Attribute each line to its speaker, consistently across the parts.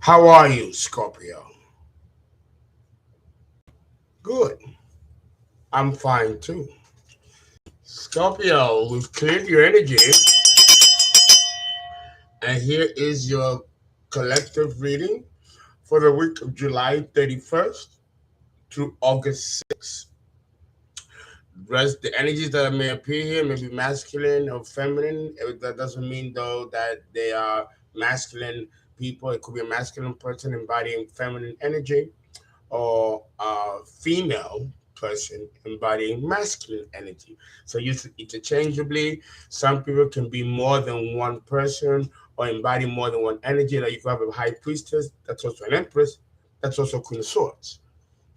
Speaker 1: How are you, Scorpio? Good. I'm fine too. Scorpio, we've cleared your energy, and here is your collective reading for the week of July 31st through August 6th. The energies that may appear here may be masculine or feminine. That doesn't mean, though, that they are masculine people. It could be a masculine person embodying feminine energy, or a female person embodying masculine energy. So use it interchangeably. Some people can be more than one person or embody more than one energy. Like if you have a high priestess, that's also an empress, that's also Queen of Swords.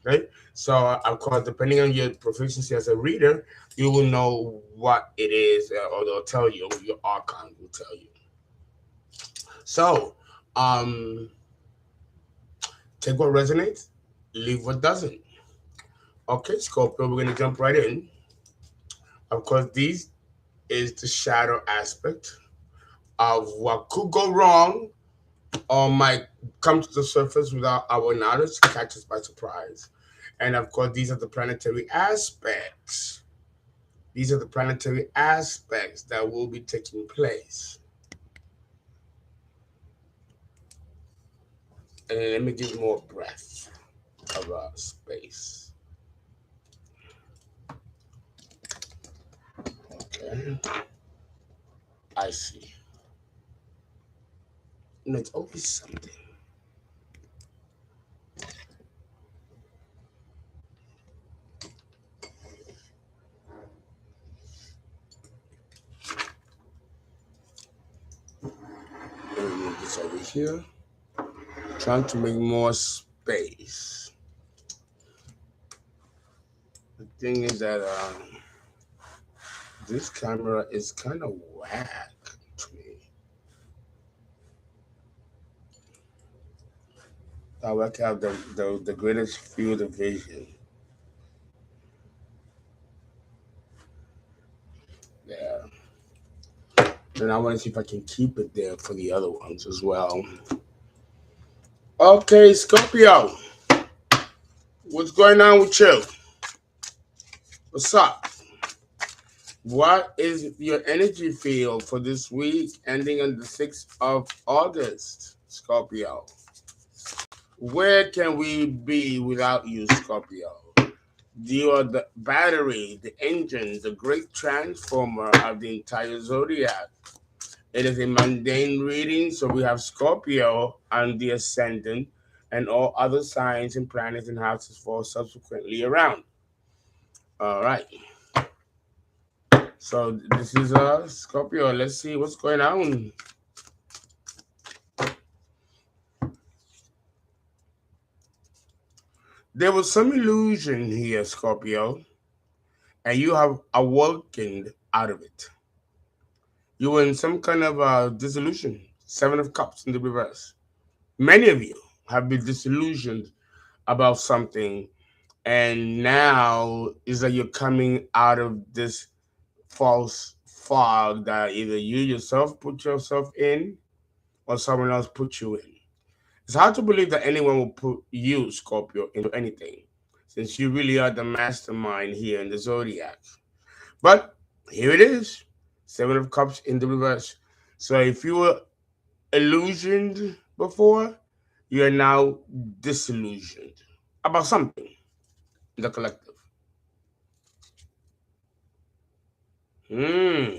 Speaker 1: Right? So of course, depending on your proficiency as a reader, you will know what it is, or they'll tell you, your archon will tell you. So um take what resonates, leave what doesn't. Okay, Scorpio, we're gonna jump right in. Of course, these is the shadow aspect of what could go wrong or might come to the surface without our knowledge, catch us by surprise. And of course, these are the planetary aspects. These are the planetary aspects that will be taking place. And let me give more breath of space. Okay, I see. And it's always something. Let me move this over here. Trying to make more space. The thing is that this camera is kind of whack to me. I work have the greatest field of vision. Yeah. Then I want to see if I can keep it there for the other ones as well. Okay, Scorpio. What's going on with you? What's up? What is your energy field for this week ending on the 6th of August, Scorpio? Where can we be without you, Scorpio? You are the battery, the engine, the great transformer of the entire zodiac. It is a mundane reading, so we have Scorpio and the ascendant, and all other signs and planets and houses fall subsequently around. All right. So this is Scorpio. Let's see what's going on. There was some illusion here, Scorpio, and you have awoken out of it. You were in some kind of disillusion. Seven of Cups in the reverse. Many of you have been disillusioned about something, and now is that you're coming out of this false fog that either you yourself put yourself in or someone else put you in. It's hard to believe that anyone will put you, Scorpio, into anything, since you really are the mastermind here in the zodiac. But here it is, Seven of Cups in the reverse. So if you were illusioned before, you are now disillusioned about something in the collective. Hmm.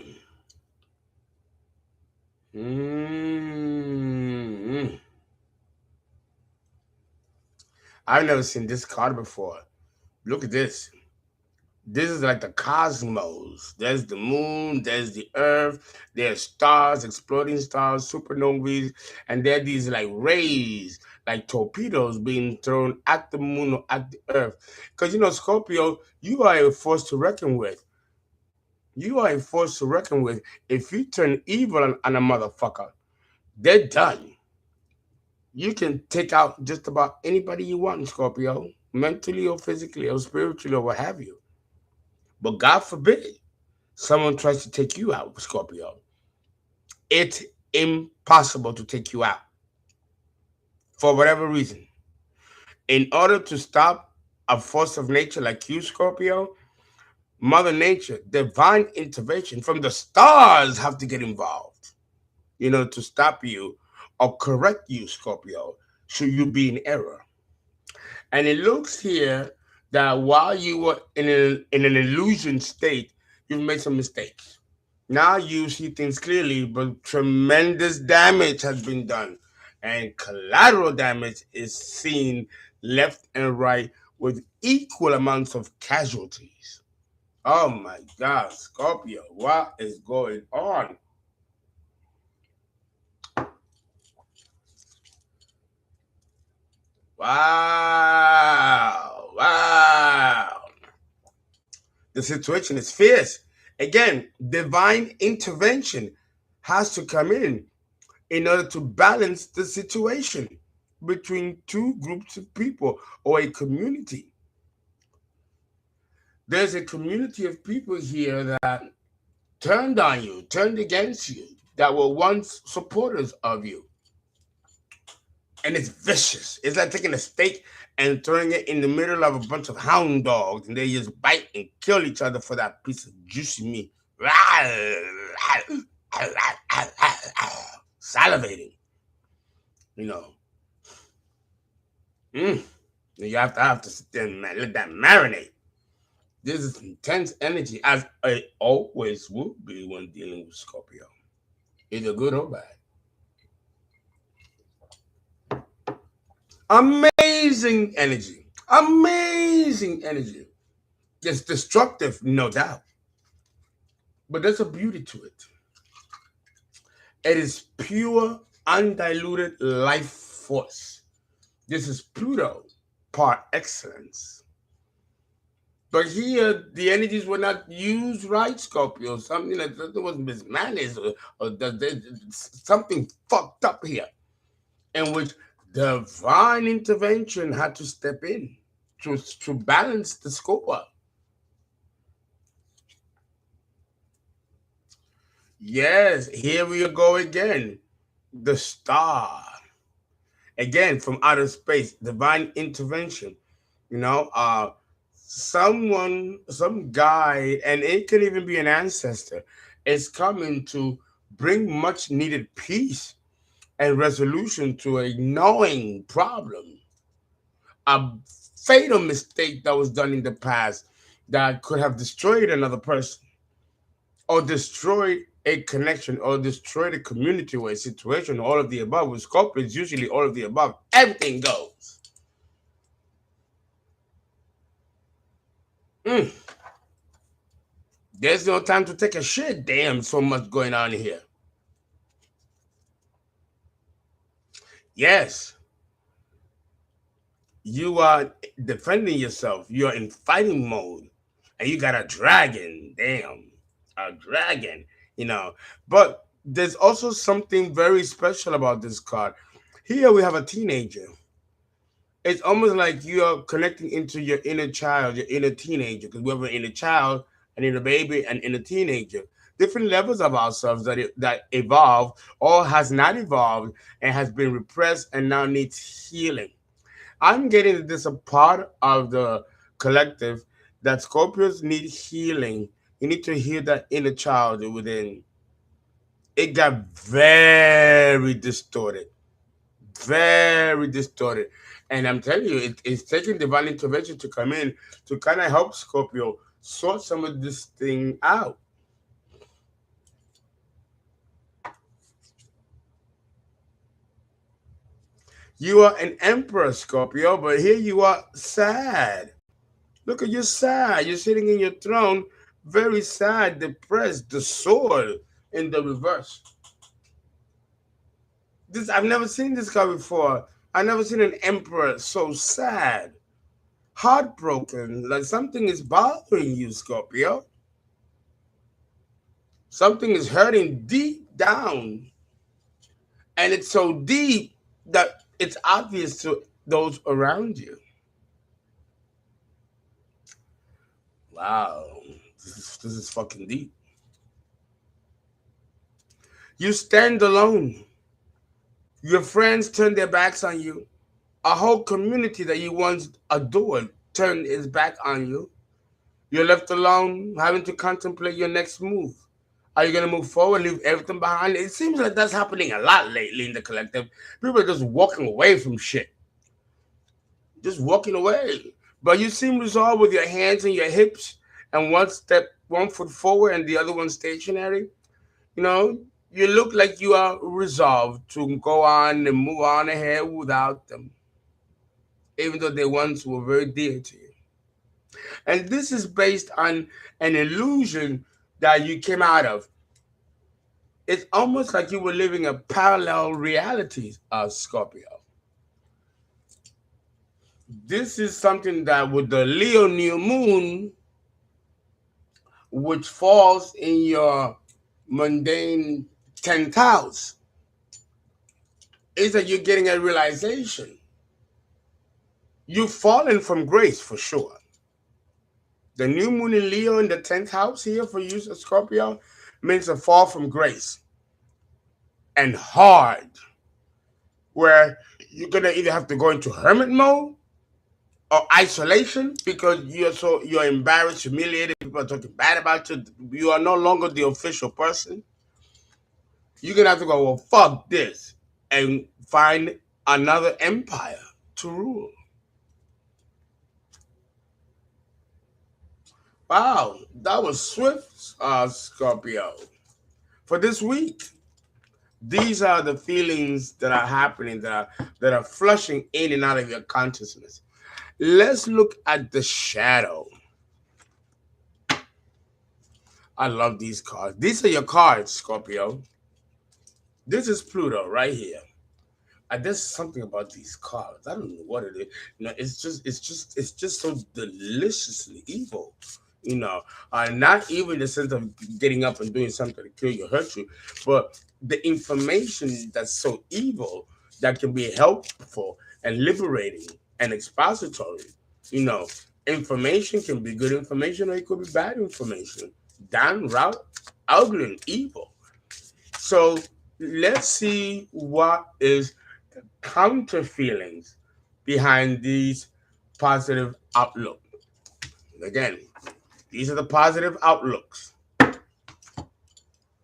Speaker 1: Hmm. I've never seen this card before. Look at this. This is like the cosmos. There's the moon, there's the earth, there's stars, exploding stars, supernovae, and there are these like rays, like torpedoes being thrown at the moon or at the earth. Because Scorpio, you are a force to reckon with. You are a force to reckon with. If you turn evil on a motherfucker, they're done. You can take out just about anybody you want, Scorpio, mentally or physically or spiritually or what have you. But God forbid someone tries to take you out, Scorpio. It's impossible to take you out. for whatever reason. In order to stop a force of nature like you, Scorpio, Mother Nature, divine intervention from the stars have to get involved, to stop you or correct you, Scorpio, should you be in error. And it looks here that while you were in an illusion state, you've made some mistakes. Now you see things clearly, but tremendous damage has been done. And collateral damage is seen left and right with equal amounts of casualties. Oh my God, Scorpio, what is going on? Wow, wow. The situation is fierce. Again, divine intervention has to come in order to balance the situation between two groups of people or a community. There's a community of people here that turned on you, turned against you, that were once supporters of you. And it's vicious. It's like taking a steak and throwing it in the middle of a bunch of hound dogs, and they just bite and kill each other for that piece of juicy meat. Salivating, you know. Mm. You have to sit there and let that marinate. This is intense energy, as I always will be when dealing with Scorpio, either good or bad. Amazing energy. Amazing energy. It's destructive, no doubt. But there's a beauty to it. It is pure, undiluted life force. This is Pluto par excellence. But here, the energies were not used right, Scorpio. Something that was mismanaged, or something fucked up here, in which divine intervention had to step in to balance the scope up. Yes, here we go again. The star. Again, from outer space, divine intervention. You know, some guy, and it could even be an ancestor, is coming to bring much needed peace and resolution to a gnawing problem, a fatal mistake that was done in the past that could have destroyed another person or destroyed a connection or destroyed a community or a situation, all of the above. With Scorpio, it's usually all of the above. Everything goes. Mm. There's no time to take a shit. Damn, so much going on here. Yes, you are defending yourself. You're in fighting mode, and you got a dragon. Damn, a dragon. You know, but there's also something very special about this card. Here we have a teenager. It's almost like you are connecting into your inner child, your inner teenager, because we have an inner child, an inner baby, and inner teenager. Different levels of ourselves that evolve or has not evolved and has been repressed and now needs healing. I'm getting this a part of the collective that Scorpios need healing. You need to heal that inner child within. It got very distorted, very distorted. And I'm telling you, it's taking divine intervention to come in to kind of help Scorpio sort some of this thing out. You are an emperor, Scorpio, but here you are sad. Look at you sad. You're sitting in your throne, very sad, depressed, the sword in the reverse. This I've never seen this guy before. I've never seen an emperor so sad, heartbroken, like something is bothering you, Scorpio. Something is hurting deep down, and it's so deep that it's obvious to those around you. Wow, this is fucking deep. You stand alone. Your friends turn their backs on you. A whole community that you once adored turned its back on you. You're left alone, having to contemplate your next move. Are you going to move forward, leave everything behind? It seems like that's happening a lot lately in the collective. People are just walking away from shit, just walking away. But you seem resolved with your hands and your hips, and one foot forward and the other one stationary. You know, you look like you are resolved to go on and move on ahead without them, even though they once were very dear to you. And this is based on an illusion that you came out of. It's almost like you were living a parallel reality of Scorpio. This is something that with the Leo new moon, which falls in your mundane 10th house, is that you're getting a realization. You've fallen from grace for sure. The new moon in Leo in the 10th house here for you, Scorpio, means a fall from grace and hard, where you're gonna either have to go into hermit mode or isolation because you're embarrassed, humiliated. People are talking bad about you. You are no longer the official person. You're gonna have to go, well, fuck this, and find another empire to rule. Wow, that was swift, Scorpio. For this week, these are the feelings that are happening that are flushing in and out of your consciousness. Let's look at the shadow. I love these cards. These are your cards, Scorpio. This is Pluto right here. There's something about these cards. I don't know what it is. It's just so deliciously evil. Not even in the sense of getting up and doing something to kill you, hurt you, but the information that's so evil that can be helpful and liberating and expository. You know, information can be good information or it could be bad information. Downright ugly and evil. So let's see what is counter feelings behind these positive outlook. Again, these are the positive outlooks.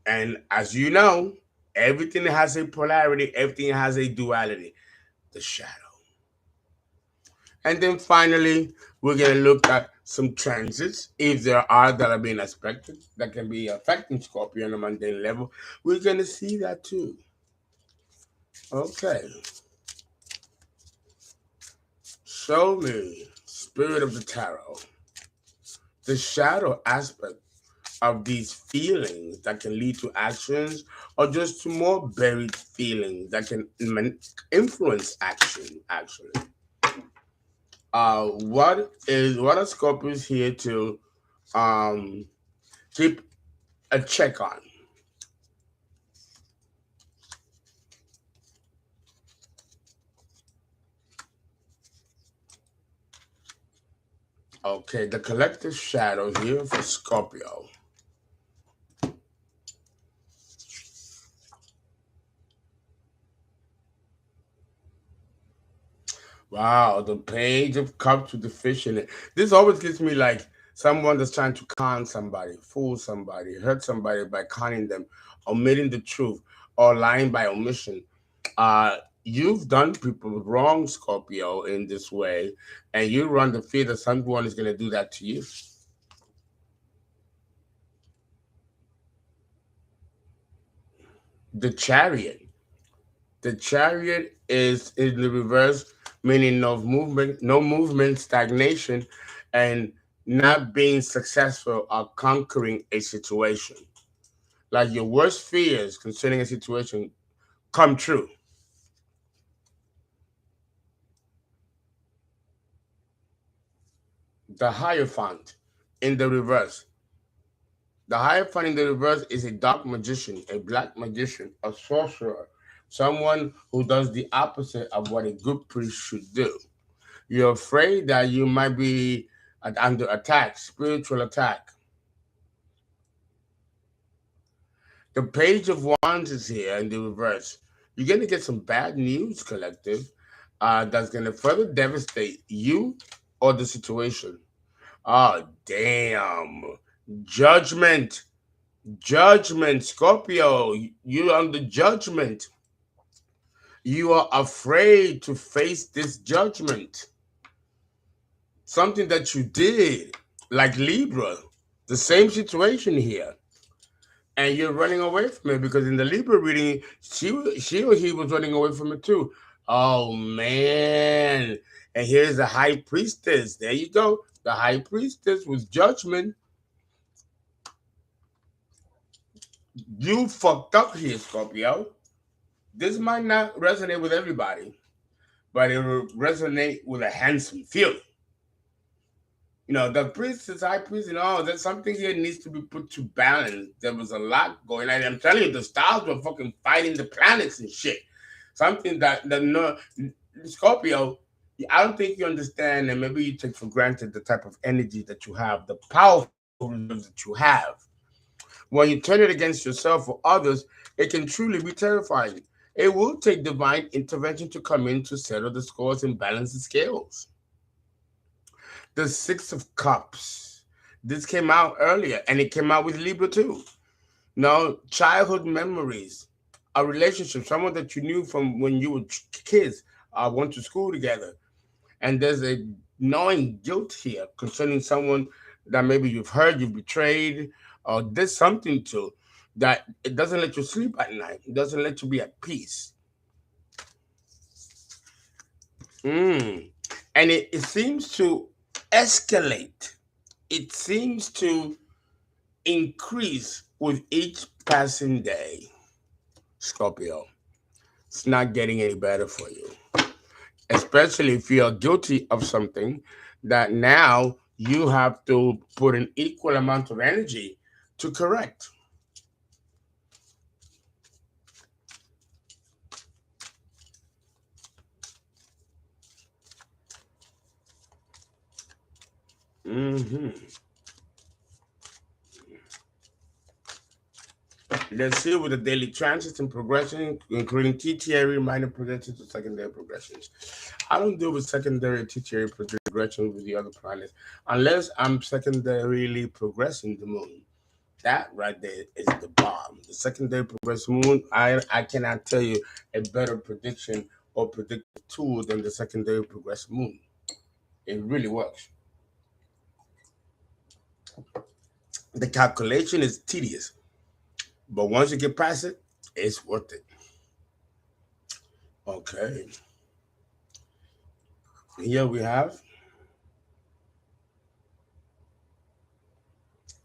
Speaker 1: And as you know, everything has a polarity, everything has a duality. The shadow. And then finally, we're going to look at some transits, if there are that are being expected, that can be affecting Scorpio on a mundane level. We're going to see that too. Okay. Show me, Spirit of the Tarot, the shadow aspect of these feelings that can lead to actions or just to more buried feelings that can influence action, actually. What are Scorpios here to keep a check on? Okay, the collective shadow here for Scorpio. Wow, the Page of Cups with the fish in it. This always gives me like someone that's trying to con somebody, fool somebody, hurt somebody by conning them, omitting the truth, or lying by omission. You've done people wrong, Scorpio, in this way, and you run the fear that someone is going to do that to you. The Chariot. The Chariot is in the reverse, meaning no movement, stagnation, and not being successful or conquering a situation. Like your worst fears concerning a situation come true. The Hierophant in the reverse. The Hierophant in the reverse is a dark magician, a black magician, a sorcerer, someone who does the opposite of what a good priest should do. You're afraid that you might be under attack, spiritual attack. The Page of Wands is here in the reverse. You're going to get some bad news, collective. that's going to further devastate you or the situation. Oh, damn. Judgment. Judgment. Scorpio, you under judgment. You are afraid to face this judgment. Something that you did, like Libra, the same situation here. And you're running away from it because in the Libra reading, she or he was running away from it too. Oh man. And here's the high priestess. There you go. The high priestess was judgment. You fucked up here, Scorpio. This might not resonate with everybody, but it will resonate with a handsome feeling. The priestess, high priest, there's something here needs to be put to balance. There was a lot going on. I'm telling you, the stars were fucking fighting the planets and shit. Something that no Scorpio, I don't think you understand, and maybe you take for granted the type of energy that you have, the powerful reserves that you have. When you turn it against yourself or others, it can truly be terrifying. It will take divine intervention to come in to settle the scores and balance the scales. The Six of Cups. This came out earlier, and it came out with Libra too. No, childhood memories, a relationship, someone that you knew from when you were kids, went to school together, and there's a gnawing guilt here concerning someone that maybe you've heard you've betrayed or did something to, that it doesn't let you sleep at night. It doesn't let you be at peace. And it seems to escalate. It seems to increase with each passing day. Scorpio, it's not getting any better for you. Especially if you are guilty of something that now you have to put an equal amount of energy to correct. hmm Let's see with the daily transits and progression, including TTRE, minor progressions, to secondary progressions. I don't deal with secondary TTRE progressions with the other planets unless I'm secondarily progressing the moon. That right there is the bomb. The secondary progressive moon, I cannot tell you a better prediction or predictive tool than the secondary progressive moon. It really works. The calculation is tedious, but once you get past it, it's worth it. Okay. Here we have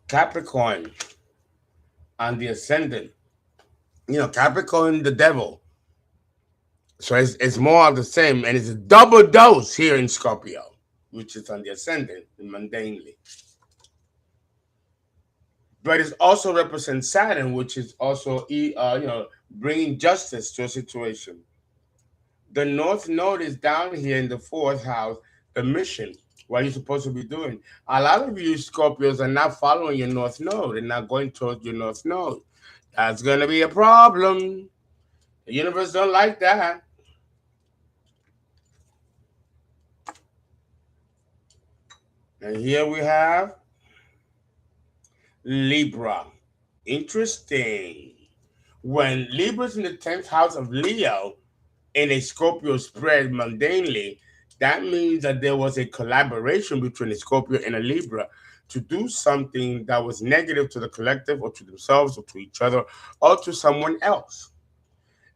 Speaker 1: Capricorn on the ascendant. Capricorn, the devil. So it's more of the same, and it's a double dose here in Scorpio, which is on the ascendant, mundanely. But it also represents Saturn, which is also bringing justice to a situation. The North Node is down here in the fourth house, the mission, what you're supposed to be doing. A lot of you Scorpios are not following your North Node and not going towards your North Node. That's going to be a problem. The universe don't like that. And here we have Libra. Interesting. When Libra's in the 10th house of Leo in a Scorpio spread mundanely, that means that there was a collaboration between a Scorpio and a Libra to do something that was negative to the collective or to themselves or to each other or to someone else.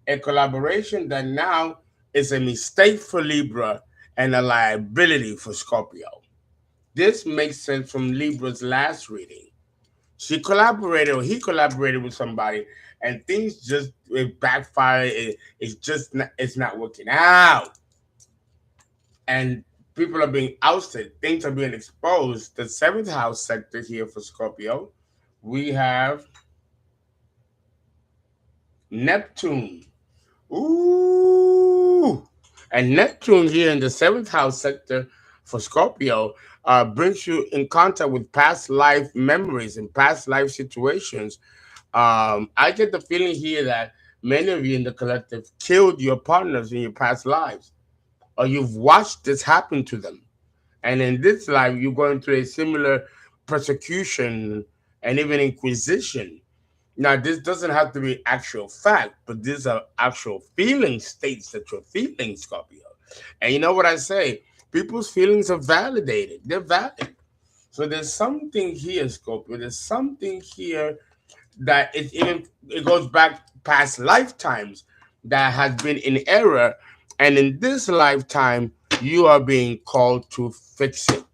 Speaker 1: A collaboration that now is a mistake for Libra and a liability for Scorpio. This makes sense from Libra's last reading. She collaborated or he collaborated with somebody and things just backfire. It's not working out. And people are being ousted. Things are being exposed. The seventh house sector here for Scorpio, we have Neptune. Ooh. And Neptune here in the seventh house sector for Scorpio brings you in contact with past life memories and past life situations. I get the feeling here that many of you in the collective killed your partners in your past lives. or you've watched this happen to them. And in this life, you're going through a similar persecution and even inquisition. Now, this doesn't have to be actual fact, but these are actual feeling states that you're feeling, Scorpio. And you know what I say? People's feelings are validated. They're valid. So there's something here, Scorpio. There's something here that it goes back past lifetimes that has been in error, and in this lifetime you are being called to fix it.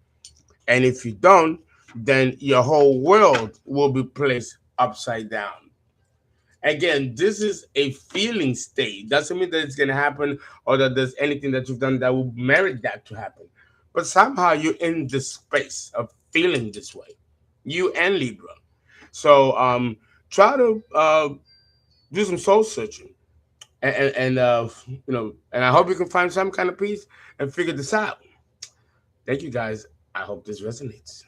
Speaker 1: And if you don't, then your whole world will be placed upside down. Again, this is a feeling state. Doesn't mean that it's going to happen or that there's anything that you've done that will merit that to happen. But somehow you're in this space of feeling this way, you and Libra. So try to do some soul searching, and I hope you can find some kind of peace and figure this out. Thank you guys. I hope this resonates.